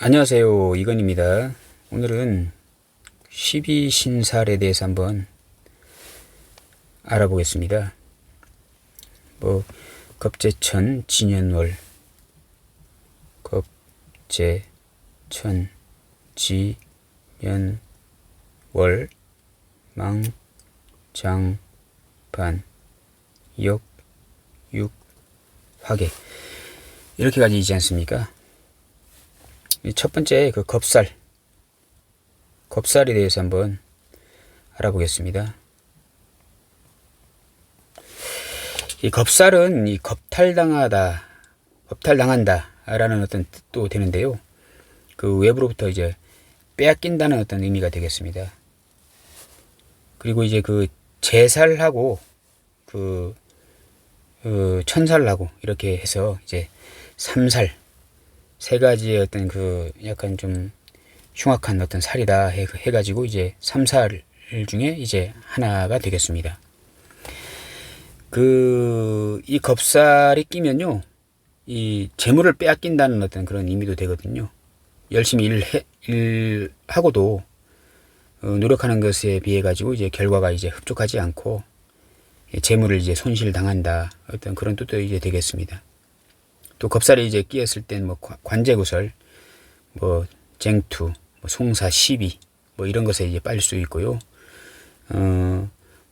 안녕하세요, 이건입니다. 오늘은 12신살에 대해서 한번 알아보겠습니다. 겁재천, 진연월, 겁재천, 지연월, 망, 장, 반, 역, 육, 화계, 이렇게까지 있지 않습니까? 첫 번째 겁살에 대해서 한번 알아보겠습니다. 이 겁살은 겁탈당한다 라는 어떤 뜻도 되는데요. 그 외부로부터 이제 빼앗긴다는 어떤 의미가 되겠습니다. 그리고 이제 그 제살하고 천살하고 이렇게 해서 이제 삼살, 세 가지의 어떤 약간 좀 흉악한 어떤 살이다 해가지고 이제 삼살 중에 이제 하나가 되겠습니다. 이 겁살이 끼면요, 이 재물을 빼앗긴다는 어떤 그런 의미도 되거든요. 열심히 일하고도 노력하는 것에 비해 가지고 이제 결과가 이제 흡족하지 않고 재물을 이제 손실당한다, 어떤 그런 뜻도 이제 되겠습니다. 또 겁살이 이제 끼었을 땐 관제구설, 쟁투, 송사, 시비, 이런 것에 이제 빠질 수 있고요.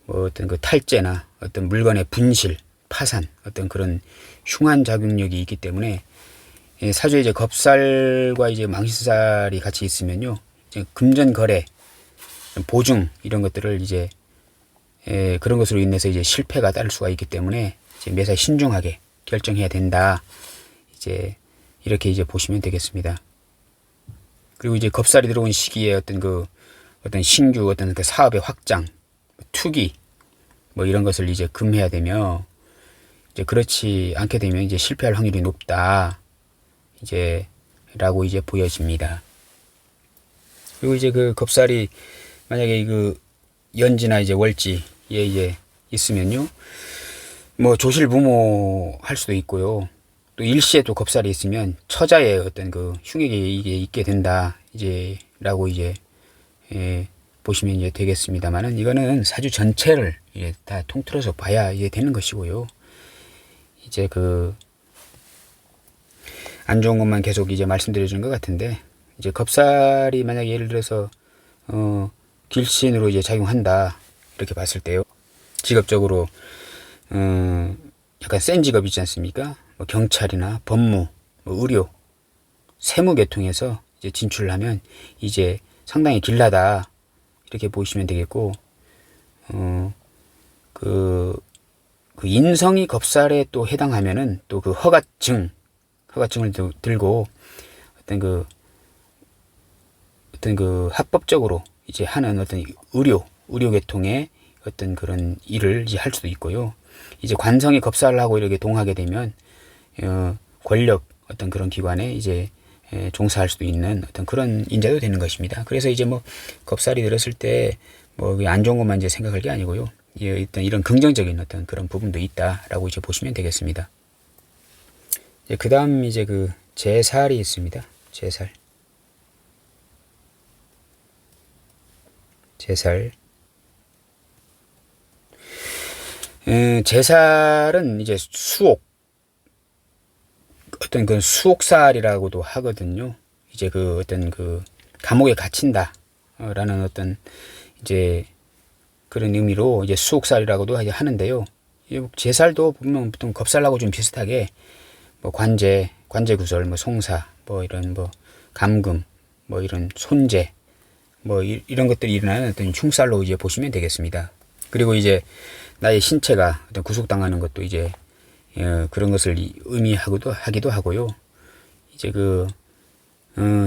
어떤 탈재나 어떤 물건의 분실, 파산, 어떤 그런 흉한 작용력이 있기 때문에 사주에 이제 겁살과 이제 망신살이 같이 있으면요, 이제 금전거래, 보증 이런 것들을 이제 그런 것으로 인해서 이제 실패가 따를 수가 있기 때문에 이제 매사 신중하게 결정해야 된다. 이제 이렇게 이제 보시면 되겠습니다. 그리고 이제 겁살이 들어온 시기에 어떤 신규 어떤 그 사업의 확장, 투기 이런 것을 이제 금해야 되며, 이제 그렇지 않게 되면 이제 실패할 확률이 높다, 이제 라고 이제 보여집니다. 그리고 이제 그 겁살이 만약에 연지나 이제 월지에 이제 있으면요, 조실부모 할 수도 있고요. 또 일시에 또 겁살이 있으면 처자의 어떤 흉액이 이게 있게 된다, 이제 라고 이제 보시면 이제 되겠습니다만은, 이거는 사주 전체를 이제 다 통틀어서 봐야 이제 되는 것이고요. 이제 안 좋은 것만 계속 이제 말씀드려주는 것 같은데, 이제 겁살이 만약에 예를 들어서 길신으로 이제 작용한다 이렇게 봤을 때요, 직업적으로 약간 센 직업 있지 않습니까? 경찰이나 법무, 의료, 세무 계통에서 이제 진출을 하면 이제 상당히 길하다, 이렇게 보시면 되겠고, 인성이 겁살에 또 해당하면은 또 허가증을 들고 어떤 합법적으로 이제 하는 어떤 의료 계통의 어떤 그런 일을 이제 할 수도 있고요. 이제 관성이 겁살하고 이렇게 동하게 되면 권력 어떤 그런 기관에 이제 종사할 수도 있는 어떤 그런 인자도 되는 것입니다. 그래서 이제 겁살이 들었을 때 안 좋은 것만 이제 생각할 게 아니고요, 일단 이런 긍정적인 어떤 그런 부분도 있다라고 이제 보시면 되겠습니다. 그 다음 이제 제살이 있습니다. 제살은 이제 어떤 수옥살이라고도 하거든요. 이제 어떤 감옥에 갇힌다 라는 어떤 이제 그런 의미로 이제 수옥살이라고도 하는데요. 제살도 보면 보통 겁살하고 좀 비슷하게 관제구설, 송사, 이런 감금, 이런 손재, 이런 것들이 일어나는 어떤 흉살로 이제 보시면 되겠습니다. 그리고 이제 나의 신체가 어떤 구속당하는 것도 이제 그런 것을 하기도 하고요. 이제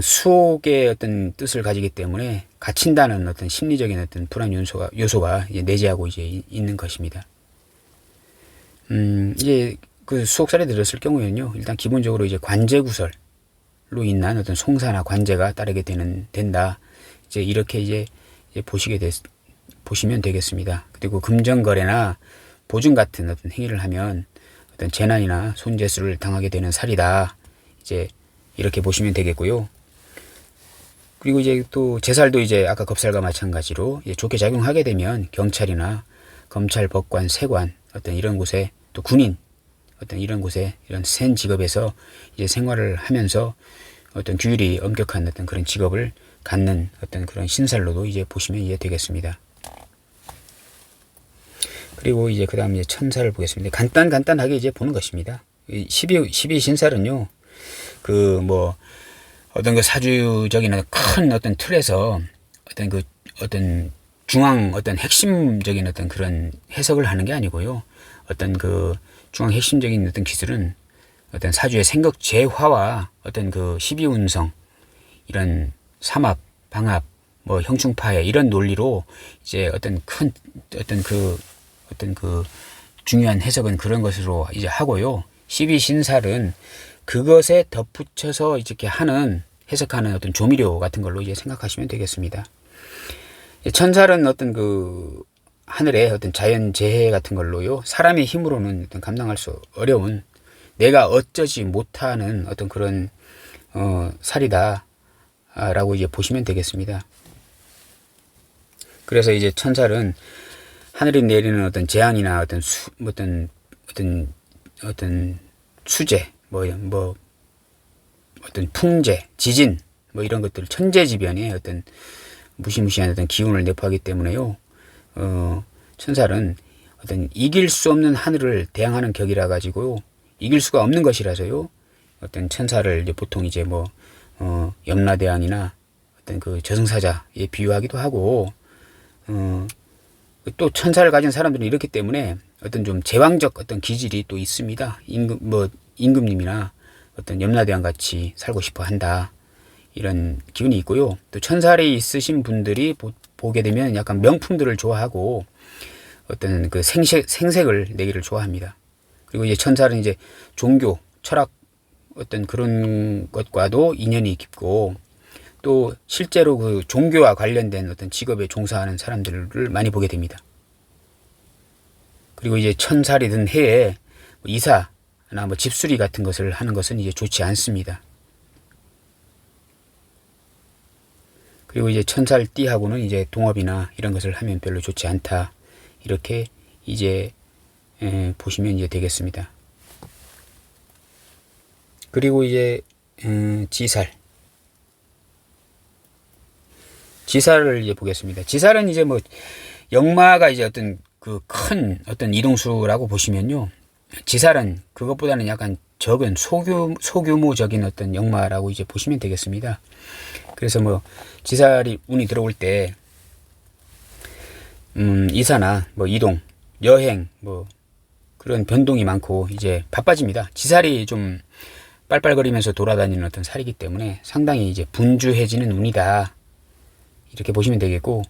수옥의 어떤 뜻을 가지기 때문에 갇힌다는 어떤 심리적인 어떤 불안 요소가 이제 내재하고 이제 있는 것입니다. 이제 수옥살에 들었을 경우에는요, 일단 기본적으로 이제 관제구설로 인한 어떤 송사나 관제가 따르게 된다. 이제 이렇게 이제 보시면 되겠습니다. 그리고 금전거래나 보증 같은 어떤 행위를 하면 어떤 재난이나 손재수를 당하게 되는 살이다, 이제 이렇게 보시면 되겠고요. 그리고 이제 또 제살도 이제 아까 겁살과 마찬가지로 이제 좋게 작용하게 되면 경찰이나 검찰, 법관, 세관 어떤 이런 곳에 또 군인 어떤 이런 곳에 이런 센 직업에서 이제 생활을 하면서 어떤 규율이 엄격한 어떤 그런 직업을 갖는 어떤 그런 신살로도 이제 보시면 이해 되겠습니다. 그리고 이제 그 다음 이제 천사를 보겠습니다. 간단하게 이제 보는 것입니다. 12 신살은요, 그 뭐 어떤 그 사주적인 큰 어떤 틀에서 어떤 중앙 어떤 핵심적인 어떤 그런 해석을 하는 게 아니고요. 어떤 그 중앙 핵심적인 어떤 기술은 어떤 사주의 생각 재화와 어떤 그 12운성 이런 삼합, 방합, 뭐 형충파해 이런 논리로 이제 어떤 그 중요한 해석은 그런 것으로 이제 하고요. 12신살은 그것에 덧붙여서 이렇게 해석하는 어떤 조미료 같은 걸로 이제 생각하시면 되겠습니다. 천살은 어떤 그 하늘의 어떤 자연 재해 같은 걸로요. 사람의 힘으로는 어떤 감당할 수 어려운 내가 어쩌지 못하는 어떤 그런 살이다라고 이제 보시면 되겠습니다. 그래서 이제 천살은 하늘이 내리는 어떤 재앙이나 어떤 수재, 어떤 풍재, 지진, 뭐 이런 것들 천재지변의 어떤 무시무시한 어떤 기운을 내포하기 때문에요. 천살은 어떤 이길 수 없는 하늘을 대항하는 격이라 가지고요. 이길 수가 없는 것이라서요. 어떤 천사를 이제 보통 이제 염라대왕이나 어떤 그 저승사자에 비유하기도 하고, 또 천사를 가진 사람들은 이렇기 때문에 어떤 좀 제왕적 어떤 기질이 또 있습니다. 임금님이나 어떤 염라대왕 같이 살고 싶어 한다. 이런 기운이 있고요. 또 천살이 있으신 분들이 보게 되면 약간 명품들을 좋아하고 어떤 그 생색을 내기를 좋아합니다. 그리고 이제 천살은 이제 종교, 철학 어떤 그런 것과도 인연이 깊고 또 실제로 그 종교와 관련된 어떤 직업에 종사하는 사람들을 많이 보게 됩니다. 그리고 이제 천살이 든 해에 이사나 집수리 같은 것을 하는 것은 이제 좋지 않습니다. 그리고 이제 천살띠하고는 이제 동업이나 이런 것을 하면 별로 좋지 않다. 이렇게 이제 보시면 이제 되겠습니다. 그리고 이제 지살을 이제 보겠습니다. 지살은 이제 역마가 이제 어떤 그 큰 어떤 이동수라고 보시면요. 지살은 그것보다는 약간 적은 소규모적인 어떤 역마라고 이제 보시면 되겠습니다. 그래서 지살이 운이 들어올 때 이사나 이동, 여행 그런 변동이 많고 이제 바빠집니다. 지살이 좀 빨빨거리면서 돌아다니는 어떤 살이기 때문에 상당히 이제 분주해지는 운이다. 이렇게 보시면 되겠고,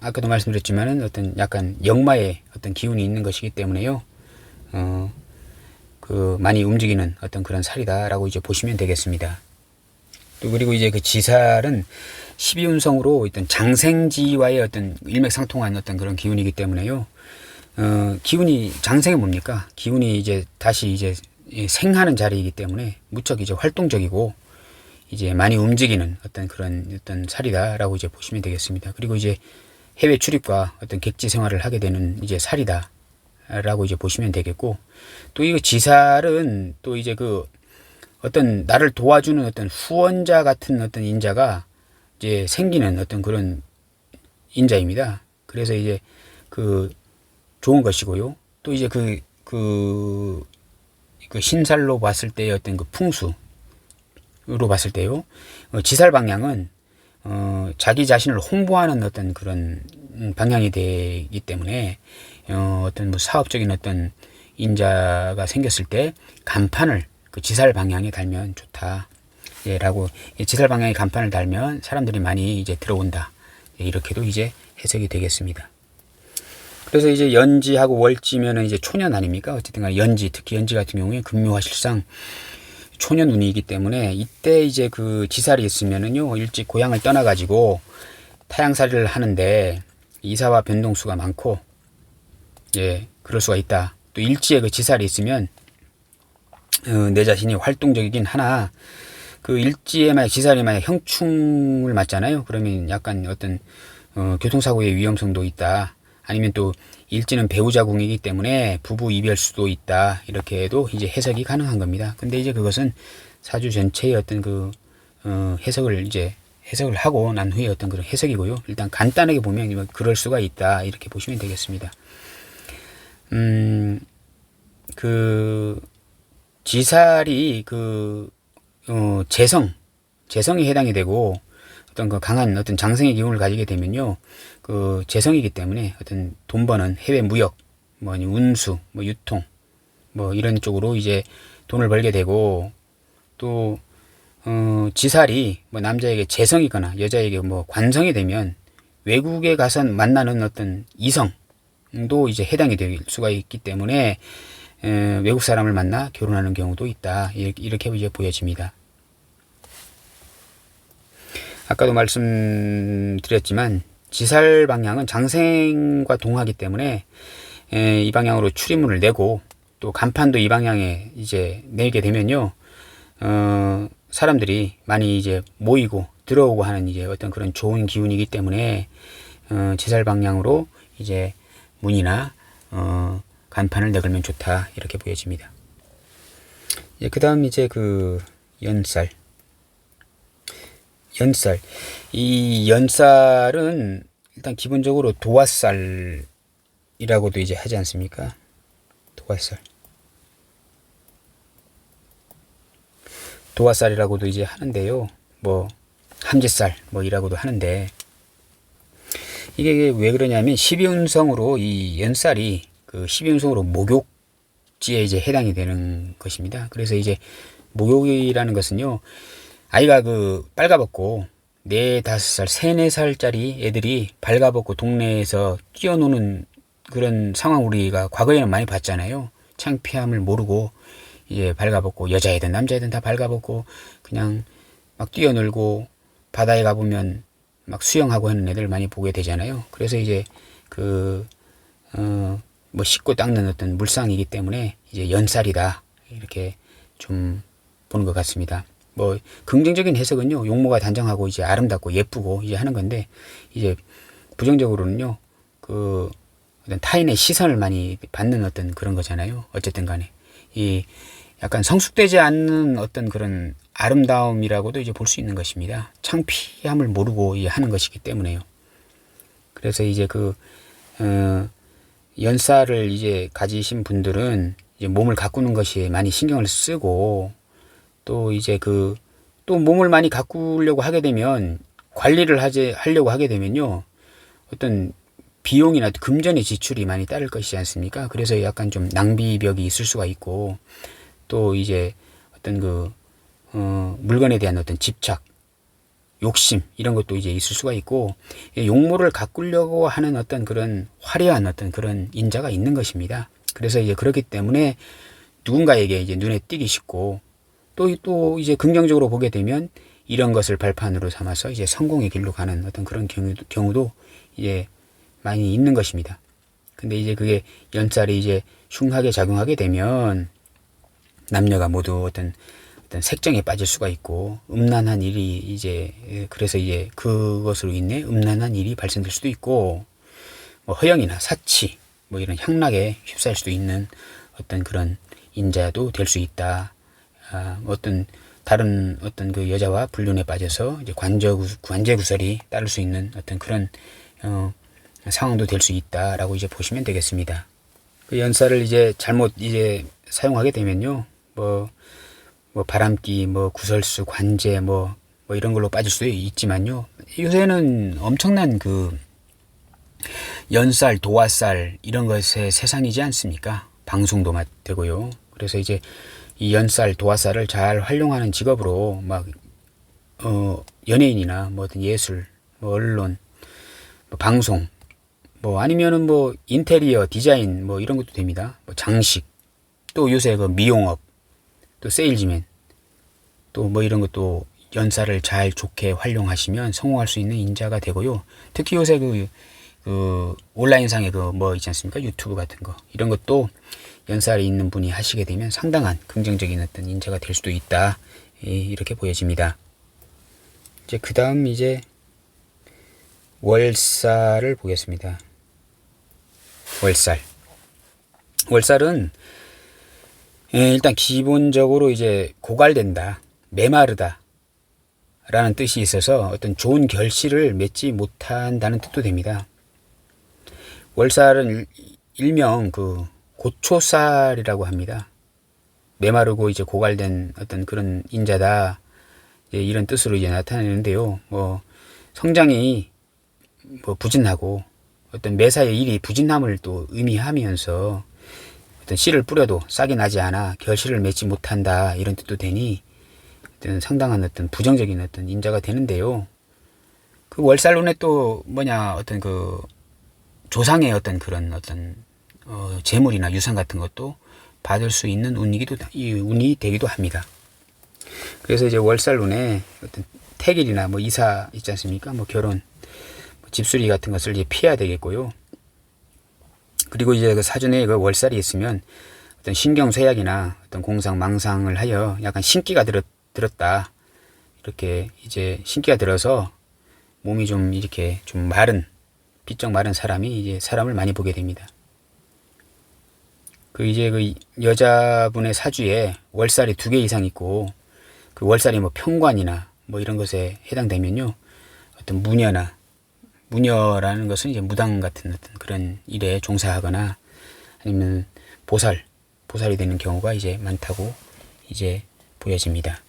아까도 말씀드렸지만은 어떤 약간 역마의 어떤 기운이 있는 것이기 때문에요. 많이 움직이는 어떤 그런 살이다라고 이제 보시면 되겠습니다. 또 그리고 이제 그 지살은 12운성으로 어떤 장생지와의 어떤 일맥상통한 어떤 그런 기운이기 때문에요. 기운이 장생이 뭡니까? 기운이 이제 다시 이제 생하는 자리이기 때문에 무척 이제 활동적이고 이제 많이 움직이는 어떤 그런 어떤 살이다라고 이제 보시면 되겠습니다. 그리고 이제 해외 출입과 어떤 객지 생활을 하게 되는 이제 살이다라고 이제 보시면 되겠고, 또 이거 지살은 또 이제 그 어떤 나를 도와주는 어떤 후원자 같은 어떤 인자가 이제 생기는 어떤 그런 인자입니다. 그래서 이제 그 좋은 것이고요. 또 이제 그 신살로 봤을 때의 어떤 그 풍수로 봤을 때요. 지살 방향은 자기 자신을 홍보하는 어떤 그런 방향이 되기 때문에 어떤 사업적인 어떤 인자가 생겼을 때 간판을 그 지살 방향에 달면 좋다. 라고 지살 방향에 간판을 달면 사람들이 많이 이제 들어온다. 이렇게도 이제 해석이 되겠습니다. 그래서 이제 연지하고 월지면은 이제 초년 아닙니까? 어쨌든 간에 연지, 특히 연지 같은 경우에 금묘화실상 초년 운이기 때문에 이때 이제 그 지살이 있으면은요, 일찍 고향을 떠나가지고 타향살이를 하는데 이사와 변동수가 많고, 그럴 수가 있다. 또 일지에 그 지살이 있으면 내 자신이 활동적이긴 하나 그 일지에 만약 지살이 만약 형충을 맞잖아요. 그러면 약간 어떤 교통사고의 위험성도 있다. 아니면 또 일지는 배우자 궁이기 때문에 부부 이별 수도 있다. 이렇게 해도 이제 해석이 가능한 겁니다. 근데 이제 그것은 사주 전체의 어떤 그 해석을 하고 난 후에 어떤 그런 해석이고요. 일단 간단하게 보면 그럴 수가 있다. 이렇게 보시면 되겠습니다. 그 지살이 재성이 해당이 되고 어떤 그 강한 어떤 장생의 기운을 가지게 되면요. 그 재성이기 때문에 어떤 돈 버는 해외 무역, 뭐 아니 운수, 뭐 유통, 뭐 이런 쪽으로 이제 돈을 벌게 되고 또 지살이 뭐 남자에게 재성이거나 여자에게 뭐 관성이 되면 외국에 가서 만나는 어떤 이성도 이제 해당이 될 수가 있기 때문에 외국 사람을 만나 결혼하는 경우도 있다. 이렇게 이제 보여집니다. 아까도 말씀드렸지만 지살 방향은 장생과 동하기 때문에 이 방향으로 출입문을 내고 또 간판도 이 방향에 이제 내게 되면요. 사람들이 많이 이제 모이고 들어오고 하는 이제 어떤 그런 좋은 기운이기 때문에 지살 방향으로 이제 문이나 간판을 내걸면 좋다 이렇게 보여집니다. 그 다음 이제 그 연살. 이 연살은 일단 기본적으로 도화살이라고도 이제 하지 않습니까? 도화살이라고도 이제 하는데요. 뭐 함지살 뭐 이라고도 하는데 이게 왜 그러냐면 12운성으로 이 연살이 그 12운성으로 목욕지에 이제 해당이 되는 것입니다. 그래서 이제 목욕이라는 것은요. 아이가 그 빨가벗고 4, 5살, 3, 4살짜리 애들이 발가벗고 동네에서 뛰어노는 그런 상황 우리가 과거에는 많이 봤잖아요. 창피함을 모르고 이제 발가벗고 여자애든 남자애든 다 발가벗고 그냥 막 뛰어놀고 바다에 가보면 막 수영하고 하는 애들 많이 보게 되잖아요. 그래서 이제 뭐 씻고 닦는 어떤 물상이기 때문에 이제 연살이다 이렇게 좀 보는 것 같습니다. 뭐 긍정적인 해석은요. 용모가 단정하고 이제 아름답고 예쁘고 이제 하는 건데 이제 부정적으로는요. 그 어떤 타인의 시선을 많이 받는 어떤 그런 거잖아요. 어쨌든 간에 이 약간 성숙되지 않는 어떤 그런 아름다움이라고도 이제 볼 수 있는 것입니다. 창피함을 모르고 이제 하는 것이기 때문에요. 그래서 이제 연살을 이제 가지신 분들은 이제 몸을 가꾸는 것이 많이 신경을 쓰고 또 이제 또 몸을 많이 가꾸려고 하게 되면 관리를 하려고 하게 되면요. 어떤 비용이나 금전의 지출이 많이 따를 것이지 않습니까? 그래서 약간 좀 낭비벽이 있을 수가 있고 또 이제 어떤 물건에 대한 어떤 집착, 욕심 이런 것도 이제 있을 수가 있고 용모를 가꾸려고 하는 어떤 그런 화려한 어떤 그런 인자가 있는 것입니다. 그래서 이제 그렇기 때문에 누군가에게 이제 눈에 띄기 쉽고 또 이제 긍정적으로 보게 되면 이런 것을 발판으로 삼아서 이제 성공의 길로 가는 어떤 그런 경우도 이제 많이 있는 것입니다. 근데 이제 그게 연살이 이제 흉하게 작용하게 되면 남녀가 모두 어떤 색정에 빠질 수가 있고 음란한 일이 이제 그래서 이제 그것으로 인해 음란한 일이 발생될 수도 있고 뭐 허영이나 사치 뭐 이런 향락에 휩싸일 수도 있는 어떤 그런 인자도 될 수 있다. 다른 어떤 그 여자와 불륜에 빠져서 이제 관제 구설이 따를 수 있는 어떤 그런 상황도 될 수 있다라고 이제 보시면 되겠습니다. 그 연살을 이제 잘못 이제 사용하게 되면요, 뭐 바람기, 뭐 구설수, 관제, 뭐 이런 걸로 빠질 수도 있지만요. 요새는 엄청난 그 연살, 도화살 이런 것의 세상이지 않습니까? 방송도 되고요. 그래서 이제 이 연살, 도화살을 잘 활용하는 직업으로 연예인이나 뭐 어떤 예술, 뭐 언론, 뭐 방송, 뭐 아니면은 뭐 인테리어, 디자인 뭐 이런 것도 됩니다. 뭐 장식, 또 요새 그 미용업, 또 세일즈맨, 또 뭐 이런 것도 연살을 잘 좋게 활용하시면 성공할 수 있는 인자가 되고요. 특히 요새 온라인상에 뭐 있지 않습니까? 유튜브 같은 거 이런 것도 연살이 있는 분이 하시게 되면 상당한 긍정적인 어떤 인자가 될 수도 있다. 이렇게 보여집니다. 이제 그 다음 이제 월살을 보겠습니다. 월살은 일단 기본적으로 이제 고갈된다, 메마르다 라는 뜻이 있어서 어떤 좋은 결실을 맺지 못한다는 뜻도 됩니다. 월살은 일명 그 고초살이라고 합니다. 메마르고 이제 고갈된 어떤 그런 인자다, 이런 뜻으로 이제 나타내는데요. 뭐 성장이 뭐 부진하고 어떤 매사의 일이 부진함을 또 의미하면서 어떤 씨를 뿌려도 싹이 나지 않아 결실을 맺지 못한다, 이런 뜻도 되니 어떤 상당한 어떤 부정적인 어떤 인자가 되는데요. 그 월살운에 또 뭐냐, 어떤 그 조상의 어떤 그런 어떤 재물이나 유산 같은 것도 받을 수 있는 운이 되기도 합니다. 그래서 이제 월살운에 어떤 태길이나 뭐 이사 있지 않습니까? 뭐 결혼, 집수리 같은 것을 이제 피해야 되겠고요. 그리고 이제 그 사전에 그 월살이 있으면 어떤 신경쇠약이나 어떤 공상, 망상을 하여 약간 신기가 들었다. 이렇게 이제 신기가 들어서 몸이 좀 이렇게 좀 비쩍 마른 사람이 이제 사람을 많이 보게 됩니다. 그 이제 그 여자분의 사주에 월살이 2개 이상 있고, 그 월살이 뭐 편관이나 뭐 이런 것에 해당되면요, 어떤 무녀라는 것은 이제 무당 같은 어떤 그런 일에 종사하거나 아니면 보살이 되는 경우가 이제 많다고 이제 보여집니다.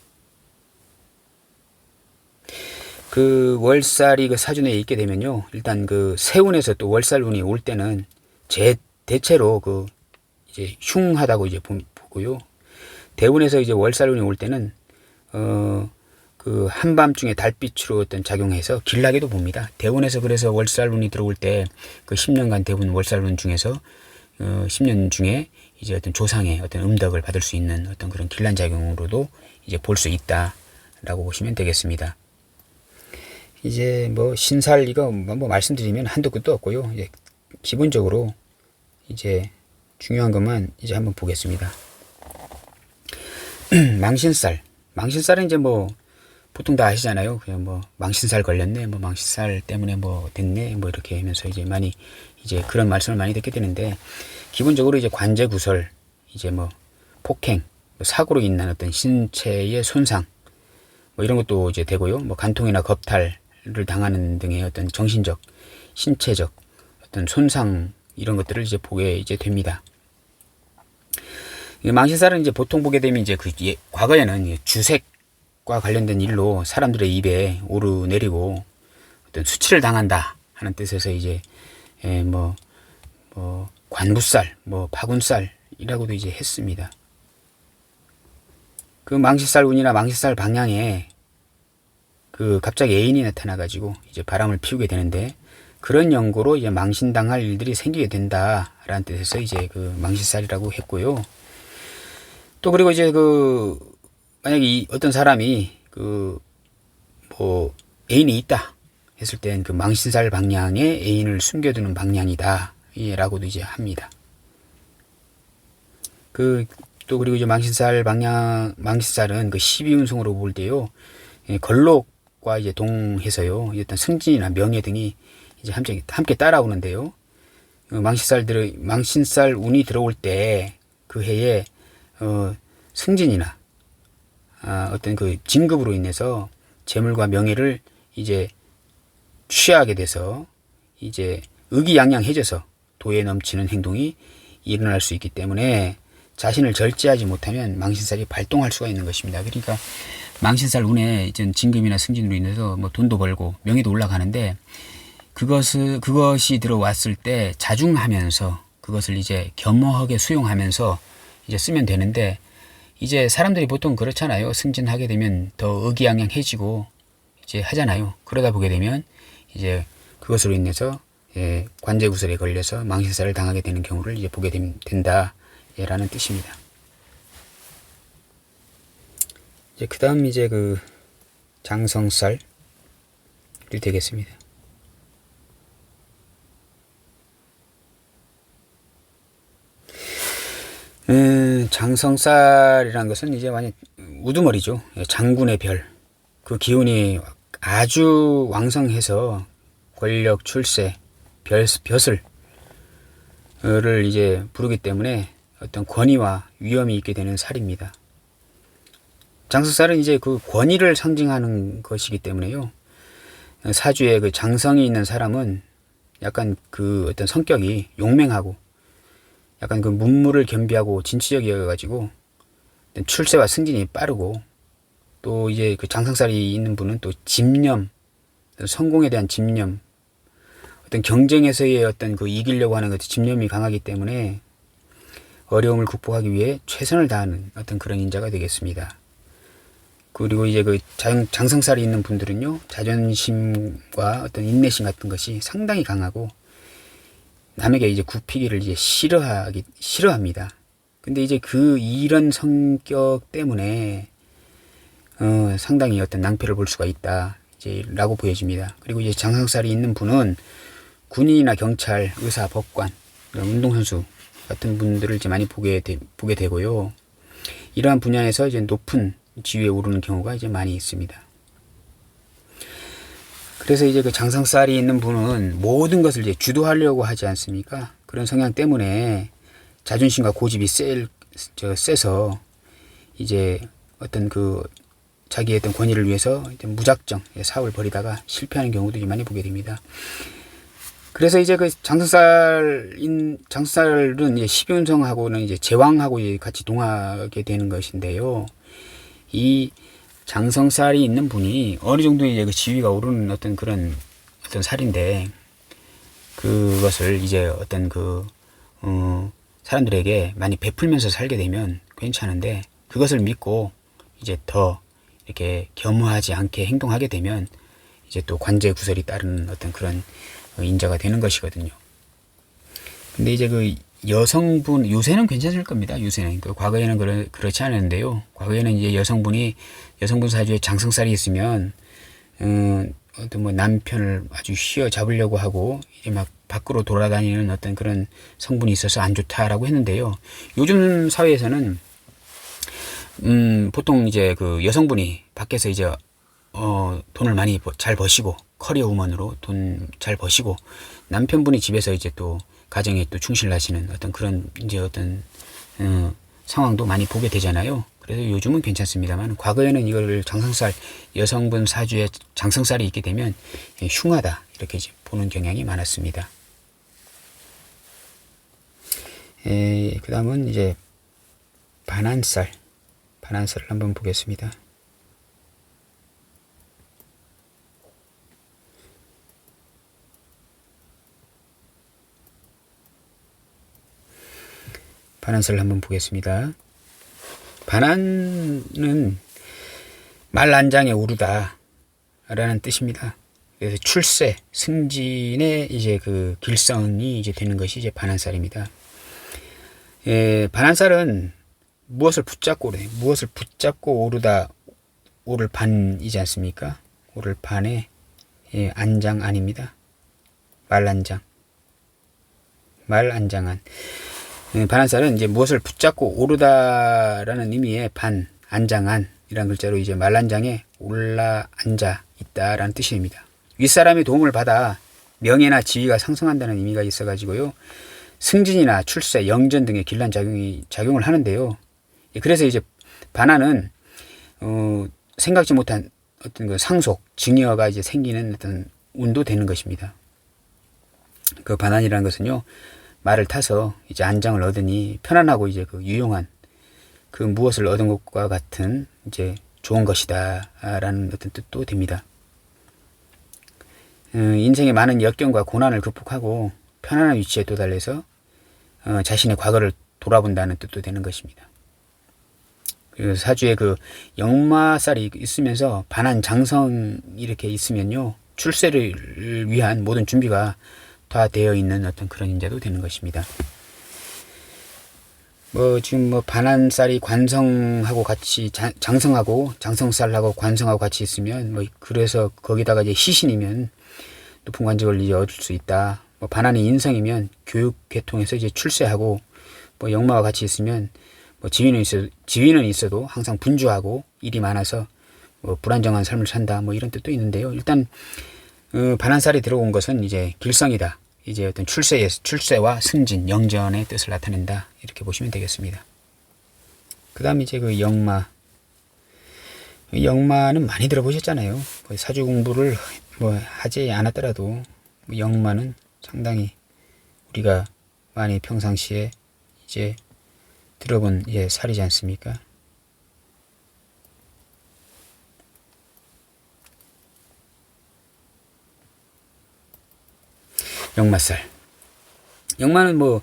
그 월살이 그 사준에 있게 되면요, 일단 그 세운에서 또 월살운이 올 때는 대체로 그 이제 흉하다고 이제 보고요. 대운에서 이제 월살운이 올 때는 그 한밤중에 달빛으로 어떤 작용해서 길나게도 봅니다. 대운에서 그래서 월살운이 들어올 때 그 10년간 대운 월살운 중에서 10년 중에 이제 어떤 조상의 어떤 음덕을 받을 수 있는 어떤 그런 길란 작용으로도 이제 볼 수 있다라고 보시면 되겠습니다. 이제 뭐 신살 이거 뭐 말씀드리면 한도 끝도 없고요. 이제 기본적으로 이제 중요한 것만 이제 한번 보겠습니다. 망신살은 이제 뭐 보통 다 아시잖아요. 그냥 뭐 망신살 걸렸네, 뭐 망신살 때문에 뭐 됐네, 뭐 이렇게 하면서 이제 많이 이제 그런 말씀을 많이 듣게 되는데, 기본적으로 이제 관제구설, 이제 뭐 폭행, 뭐 사고로 인한 어떤 신체의 손상, 뭐 이런 것도 이제 되고요. 뭐 간통이나 겁탈을 당하는 등의 어떤 정신적, 신체적 어떤 손상, 이런 것들을 이제 보게 이제 됩니다. 망신살은 이제 보통 보게 되면 이제 과거에는 주색과 관련된 일로 사람들의 입에 오르내리고 어떤 수치를 당한다 하는 뜻에서 이제 뭐 관부살, 뭐 파군살이라고도 이제 했습니다. 그 망신살 운이나 망신살 방향에 그 갑자기 애인이 나타나가지고 이제 바람을 피우게 되는데, 그런 연고로 이제 망신당할 일들이 생기게 된다라는 뜻에서 이제 그 망신살이라고 했고요. 또 그리고 이제 그 만약에 어떤 사람이 그 뭐 애인이 있다 했을 땐 그 망신살 방향에 애인을 숨겨두는 방향이다, 라고도 이제 합니다. 또 그리고 이제 망신살은 그 12운송으로 볼 때요, 걸록과 이제 동해서요, 어떤 승진이나 명예 등이 이제 함께 따라오는데요. 망신살 운이 들어올 때 그 해에 승진이나 어떤 그 진급으로 인해서 재물과 명예를 이제 취하게 돼서 이제 의기양양해져서 도에 넘치는 행동이 일어날 수 있기 때문에 자신을 절제하지 못하면 망신살이 발동할 수가 있는 것입니다. 그러니까 망신살 운에 이제 진급이나 승진으로 인해서 뭐 돈도 벌고 명예도 올라가는데, 그것이 들어왔을 때 자중하면서 그것을 이제 겸허하게 수용하면서 이제 쓰면 되는데, 이제 사람들이 보통 그렇잖아요. 승진하게 되면 더 의기양양해지고 이제 하잖아요. 그러다 보게 되면 이제 그것으로 인해서 관제구설에 걸려서 망신살을 당하게 되는 경우를 이제 보게 된다라는 뜻입니다. 이제 그 다음 이제 그 장성살이 되겠습니다. 장성살이라는 것은 이제 완전 우두머리죠. 장군의 별. 그 기운이 아주 왕성해서 권력, 출세, 벼슬을 이제 부르기 때문에 어떤 권위와 위엄이 있게 되는 살입니다. 장성살은 이제 그 권위를 상징하는 것이기 때문에요. 사주에 그 장성이 있는 사람은 약간 그 어떤 성격이 용맹하고 약간 그 문무를 겸비하고 진취적이어가지고 출세와 승진이 빠르고, 또 이제 그 장성살이 있는 분은 또 집념, 성공에 대한 집념, 어떤 경쟁에서의 어떤 그 이기려고 하는 그 집념이 강하기 때문에 어려움을 극복하기 위해 최선을 다하는 어떤 그런 인자가 되겠습니다. 그리고 이제 그 장성살이 있는 분들은요, 자존심과 어떤 인내심 같은 것이 상당히 강하고 남에게 이제 굽히기를 이제 싫어합니다. 근데 이제 이런 성격 때문에 상당히 어떤 낭패를 볼 수가 있다, 이제 라고 보여집니다. 그리고 이제 장성살이 있는 분은 군인이나 경찰, 의사, 법관, 운동선수 같은 분들을 이제 많이 보게 되고요. 이러한 분야에서 이제 높은 지위에 오르는 경우가 이제 많이 있습니다. 그래서 이제 그 장성살이 있는 분은 모든 것을 이제 주도하려고 하지 않습니까? 그런 성향 때문에 자존심과 고집이 세서 이제 어떤 그 자기의 어떤 권위를 위해서 이제 무작정 사업을 벌이다가 실패하는 경우도 많이 보게 됩니다. 그래서 이제 그 장성살은 이제 12운성하고는 이제 제왕하고 이제 같이 동하게 되는 것인데요. 이 장성살이 있는 분이 어느 정도 이제 그 지위가 오르는 어떤 그런 어떤 살인데, 그것을 이제 어떤 사람들에게 많이 베풀면서 살게 되면 괜찮은데, 그것을 믿고 이제 더 이렇게 겸허하지 않게 행동하게 되면 이제 또 관제구설이 따르는 어떤 그런 인자가 되는 것이거든요. 근데 이제 그 여성분, 요새는 괜찮을 겁니다. 요새는. 과거에는 그렇지 않았는데요. 과거에는 이제 여성분 사주에 장성살이 있으면, 어떤 뭐 남편을 아주 휘어잡으려고 하고, 이제 막 밖으로 돌아다니는 어떤 그런 성분이 있어서 안 좋다라고 했는데요. 요즘 사회에서는, 보통 이제 그 여성분이 밖에서 이제, 돈을 많이 잘 버시고, 커리어 우먼으로 돈 잘 버시고, 남편분이 집에서 이제 또 가정에 또 충실하시는 어떤 그런 이제 어떤 상황도 많이 보게 되잖아요. 그래서 요즘은 괜찮습니다만, 과거에는 이거를 여성분 사주에 장성살이 있게 되면 흉하다, 이렇게 이제 보는 경향이 많았습니다. 그 다음은 이제 반한살을 한번 보겠습니다. 반한살을 한번 보겠습니다. 반한은 말안장에 오르다 라는 뜻입니다. 그래서 출세, 승진의 이제 그 길성이 이제 되는 것이 이제 반한살입니다. 반한살은 무엇을 붙잡고 오르다, 오를 반이지 않습니까? 오를 반의 안장 아닙니다. 말안장안. 반한살은 이제 무엇을 붙잡고 오르다라는 의미의 안장안이라는 글자로 이제 말안장에 올라 앉아 있다라는 뜻입니다. 윗사람의 도움을 받아 명예나 지위가 상승한다는 의미가 있어가지고요. 승진이나 출세, 영전 등의 길란 작용을 하는데요. 그래서 이제 반한은 생각지 못한 어떤 그 상속, 증여가 이제 생기는 어떤 운도 되는 것입니다. 그 반한이라는 것은요, 말을 타서 이제 안장을 얻으니 편안하고 이제 그 유용한 그 무엇을 얻은 것과 같은 이제 좋은 것이다라는 어떤 뜻도 됩니다. 인생의 많은 역경과 고난을 극복하고 편안한 위치에 도달해서 자신의 과거를 돌아본다는 뜻도 되는 것입니다. 그리고 사주에 그 역마살이 있으면서 반한 장성 이렇게 있으면요, 출세를 위한 모든 준비가 다 되어 있는 어떤 그런 인자도 되는 것입니다. 지금 반한살이 관성하고 같이 장성하고 장성살하고 관성하고 같이 있으면 그래서 거기다가 이제 희신이면 높은 관직을 이제 얻을 수 있다. 반한이 인성이면 교육 계통에서 이제 출세하고, 역마와 같이 있으면 뭐 지위는 있어도 항상 분주하고 일이 많아서 뭐 불안정한 삶을 산다 뭐 이런 뜻도 있는데요. 일단 반환살이 들어온 것은 이제 길성이다. 이제 어떤 출세와 승진, 영전의 뜻을 나타낸다. 이렇게 보시면 되겠습니다. 그 다음 이제 그 역마. 역마는 많이 들어보셨잖아요. 거의 사주 공부를 뭐 하지 않았더라도 역마는 상당히 우리가 많이 평상시에 이제 들어본 살이지 않습니까? 역마살. 역마는 뭐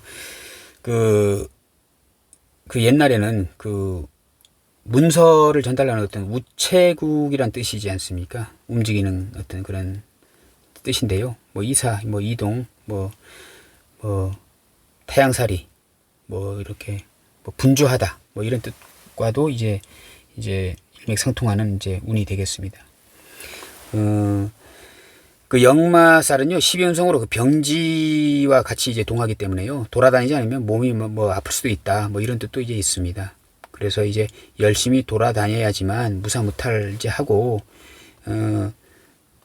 그 옛날에는 그 문서를 전달하는 어떤 우체국이란 뜻이지 않습니까? 움직이는 어떤 그런 뜻인데요. 뭐 이사, 뭐 이동, 뭐 태양살이, 뭐 이렇게 뭐 분주하다, 뭐 이런 뜻과도 이제 일맥상통하는 이제 운이 되겠습니다. 그 역마살은요, 12운성으로 그 병지와 같이 이제 동하기 때문에요. 돌아다니지 않으면 몸이 뭐 아플 수도 있다, 뭐 이런 뜻도 이제 있습니다. 그래서 이제 열심히 돌아다녀야지만 무사무탈하고,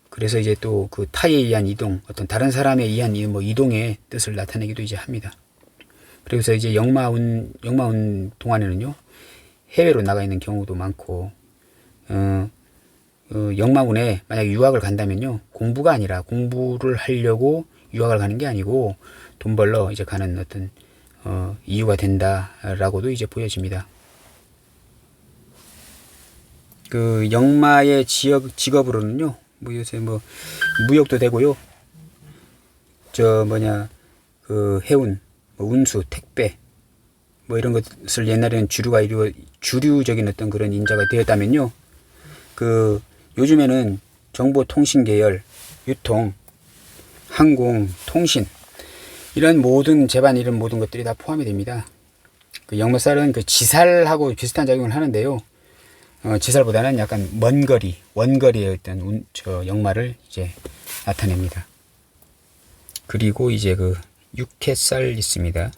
그래서 이제 또 그 타에 의한 이동, 어떤 다른 사람에 의한 뭐 이동의 뜻을 나타내기도 이제 합니다. 그래서 이제 역마운 동안에는요, 해외로 나가 있는 경우도 많고, 역마운에 만약에 유학을 간다면요, 공부가 아니라 공부를 하려고 유학을 가는 게 아니고 돈 벌러 이제 가는 어떤 이유가 된다라고도 이제 보여집니다. 그 역마의 직업으로는요, 뭐 요새 뭐 무역도 되고요, 그 해운, 뭐 운수, 택배, 뭐 이런 것을 옛날에는 주류적인 어떤 그런 인자가 되었다면요, 그 요즘에는 정보통신 계열, 유통, 항공, 통신, 이런 모든 재반, 이런 모든 것들이 다 포함이 됩니다. 그 역마살은 그 지살하고 비슷한 작용을 하는데요. 지살보다는 약간 원거리의 어떤 역마를 이제 나타냅니다. 그리고 이제 그 육해살 있습니다.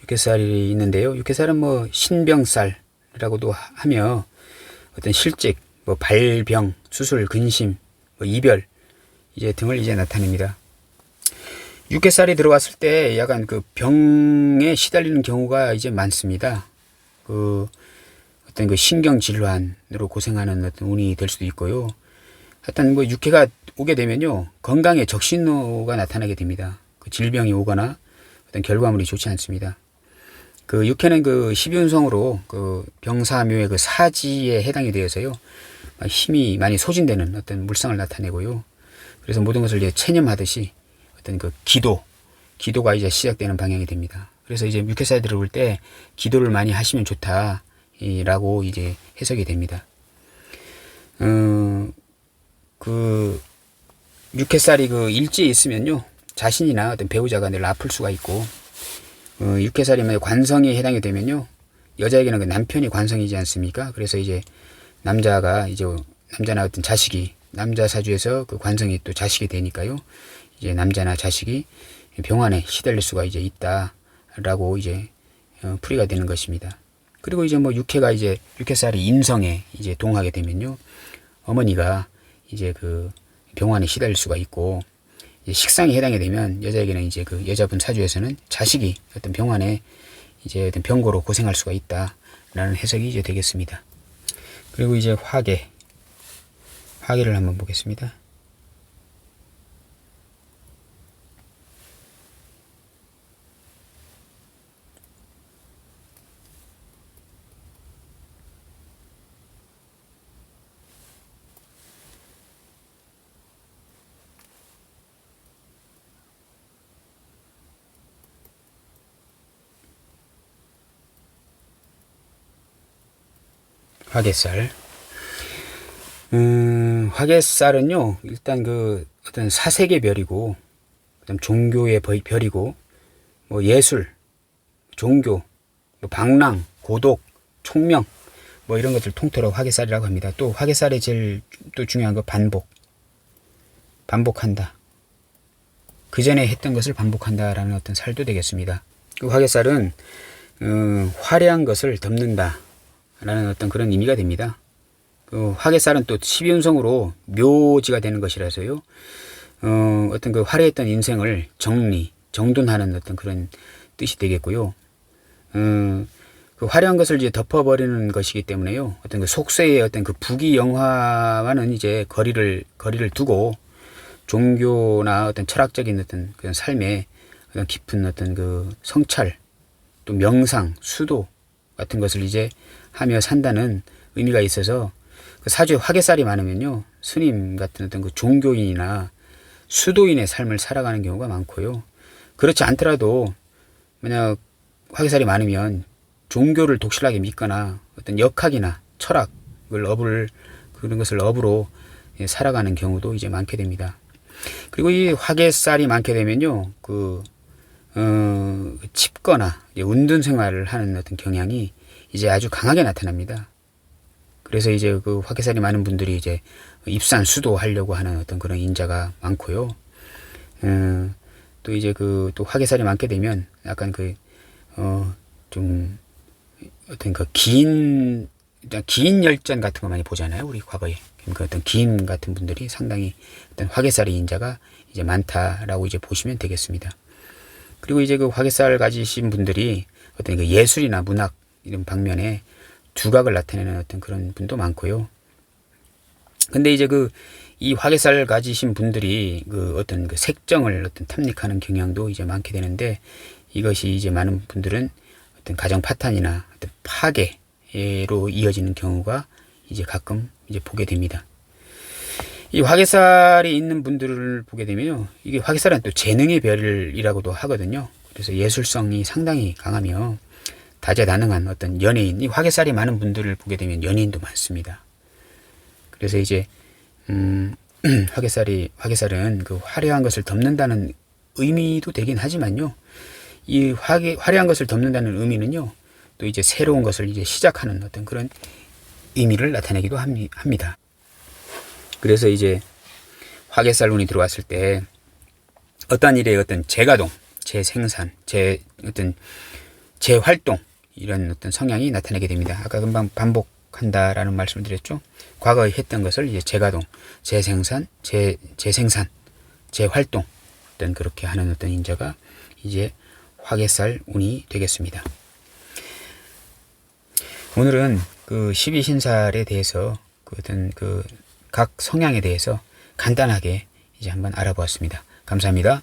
육해살이 있는데요. 육해살은 뭐 신병살이라고도 하며 어떤 실직, 뭐 발병, 수술, 근심, 뭐 이별 이제 등을 이제 나타냅니다. 육해살이 들어왔을 때 약간 그 병에 시달리는 경우가 이제 많습니다. 그 어떤 그 신경 질환으로 고생하는 어떤 운이 될 수도 있고요. 하여튼 뭐 육해가 오게 되면요, 건강에 적신호가 나타나게 됩니다. 그 질병이 오거나 어떤 결과물이 좋지 않습니다. 그 육해는 그 12운성으로 그 병사묘의 그 사지에 해당이 되어서요, 힘이 많이 소진되는 어떤 물상을 나타내고요. 그래서 모든 것을 이제 체념하듯이 어떤 그 기도가 이제 시작되는 방향이 됩니다. 그래서 이제 육해살이 들어올 때 기도를 많이 하시면 좋다라고 이제 해석이 됩니다. 그 육해살이 그 일지에 있으면요, 자신이나 어떤 배우자가 늘 아플 수가 있고, 육해살이 만약 관성에 해당이 되면요, 여자에게는 그 남편이 관성이지 않습니까? 그래서 이제 남자나 어떤 자식이, 남자 사주에서 그 관성이 또 자식이 되니까요, 이제 남자나 자식이 병환에 시달릴 수가 이제 있다라고 이제 풀이가 되는 것입니다. 그리고 이제 뭐 육해살이 인성에 이제 동하게 되면요, 어머니가 이제 그 병환에 시달릴 수가 있고, 식상에 해당이 되면 여자에게는 이제 그 여자분 사주에서는 자식이 어떤 병환에 이제 어떤 병고로 고생할 수가 있다라는 해석이 이제 되겠습니다. 그리고 이제 화계를 한번 보겠습니다. 화개살. 화개살은요, 일단 그 어떤 사색의 별이고, 그다음 종교의 별이고, 뭐 예술, 종교, 뭐 방랑, 고독, 총명, 뭐 이런 것들 통틀어 화개살이라고 합니다. 또 화개살의 제일 또 중요한 거 반복한다. 그 전에 했던 것을 반복한다라는 어떤 살도 되겠습니다. 그 화개살은 화려한 것을 덮는다라는 어떤 그런 의미가 됩니다. 그 화개살은 또 12운성으로 묘지가 되는 것이라서요. 어떤 그 화려했던 인생을 정돈하는 어떤 그런 뜻이 되겠고요. 그 화려한 것을 이제 덮어버리는 것이기 때문에요. 어떤 그 속세의 어떤 그 부귀영화와는 이제 거리를 두고 종교나 어떤 철학적인 어떤 그런 삶에 어떤 깊은 어떤 그 성찰, 또 명상, 수도 같은 것을 이제 하며 산다는 의미가 있어서 그 사주에 화개살이 많으면요. 스님 같은 어떤 그 종교인이나 수도인의 삶을 살아가는 경우가 많고요. 그렇지 않더라도 만약 화개살이 많으면 종교를 독실하게 믿거나 어떤 역학이나 철학을 그런 것을 업으로 살아가는 경우도 이제 많게 됩니다. 그리고 이 화개살이 많게 되면요, 칩거나 운둔 생활을 하는 어떤 경향이 이제 아주 강하게 나타납니다. 그래서 이제 그 화개살이 많은 분들이 이제 입산 수도하려고 하는 어떤 그런 인자가 많고요. 또 이제 또 화개살이 많게 되면 약간 좀 어떤 긴 열전 같은 거 많이 보잖아요. 우리 과거에. 그러니까 어떤 긴 같은 분들이 상당히 어떤 화개살의 인자가 이제 많다라고 이제 보시면 되겠습니다. 그리고 이제 그 화개살 가지신 분들이 어떤 그 예술이나 문학 이런 방면에 두각을 나타내는 어떤 그런 분도 많고요. 근데 이제 이 화개살 가지신 분들이 어떤 색정을 어떤 탐닉하는 경향도 이제 많게 되는데, 이것이 이제 많은 분들은 어떤 가정 파탄이나 어떤 파괴로 이어지는 경우가 이제 가끔 이제 보게 됩니다. 이 화개살이 있는 분들을 보게 되면요, 이게 화개살은 또 재능의 별이라고도 하거든요. 그래서 예술성이 상당히 강하며 다재다능한 어떤 연예인, 이 화개살이 많은 분들을 보게 되면 연예인도 많습니다. 그래서 이제 화개살은 그 화려한 것을 덮는다는 의미도 되긴 하지만요, 이 화려한 것을 덮는다는 의미는요, 또 이제 새로운 것을 이제 시작하는 어떤 그런 의미를 나타내기도 합니다. 그래서 이제 화개살 운이 들어왔을 때 어떤 일에 어떤 재가동, 재생산, 재활동, 이런 어떤 성향이 나타나게 됩니다. 아까 금방 반복한다라는 말씀을 드렸죠. 과거에 했던 것을 이제 재가동, 재생산, 재활동, 어떤 그렇게 하는 어떤 인자가 이제 화개살 운이 되겠습니다. 오늘은 그 12신살에 대해서 어떤 각 성향에 대해서 간단하게 이제 한번 알아보았습니다. 감사합니다.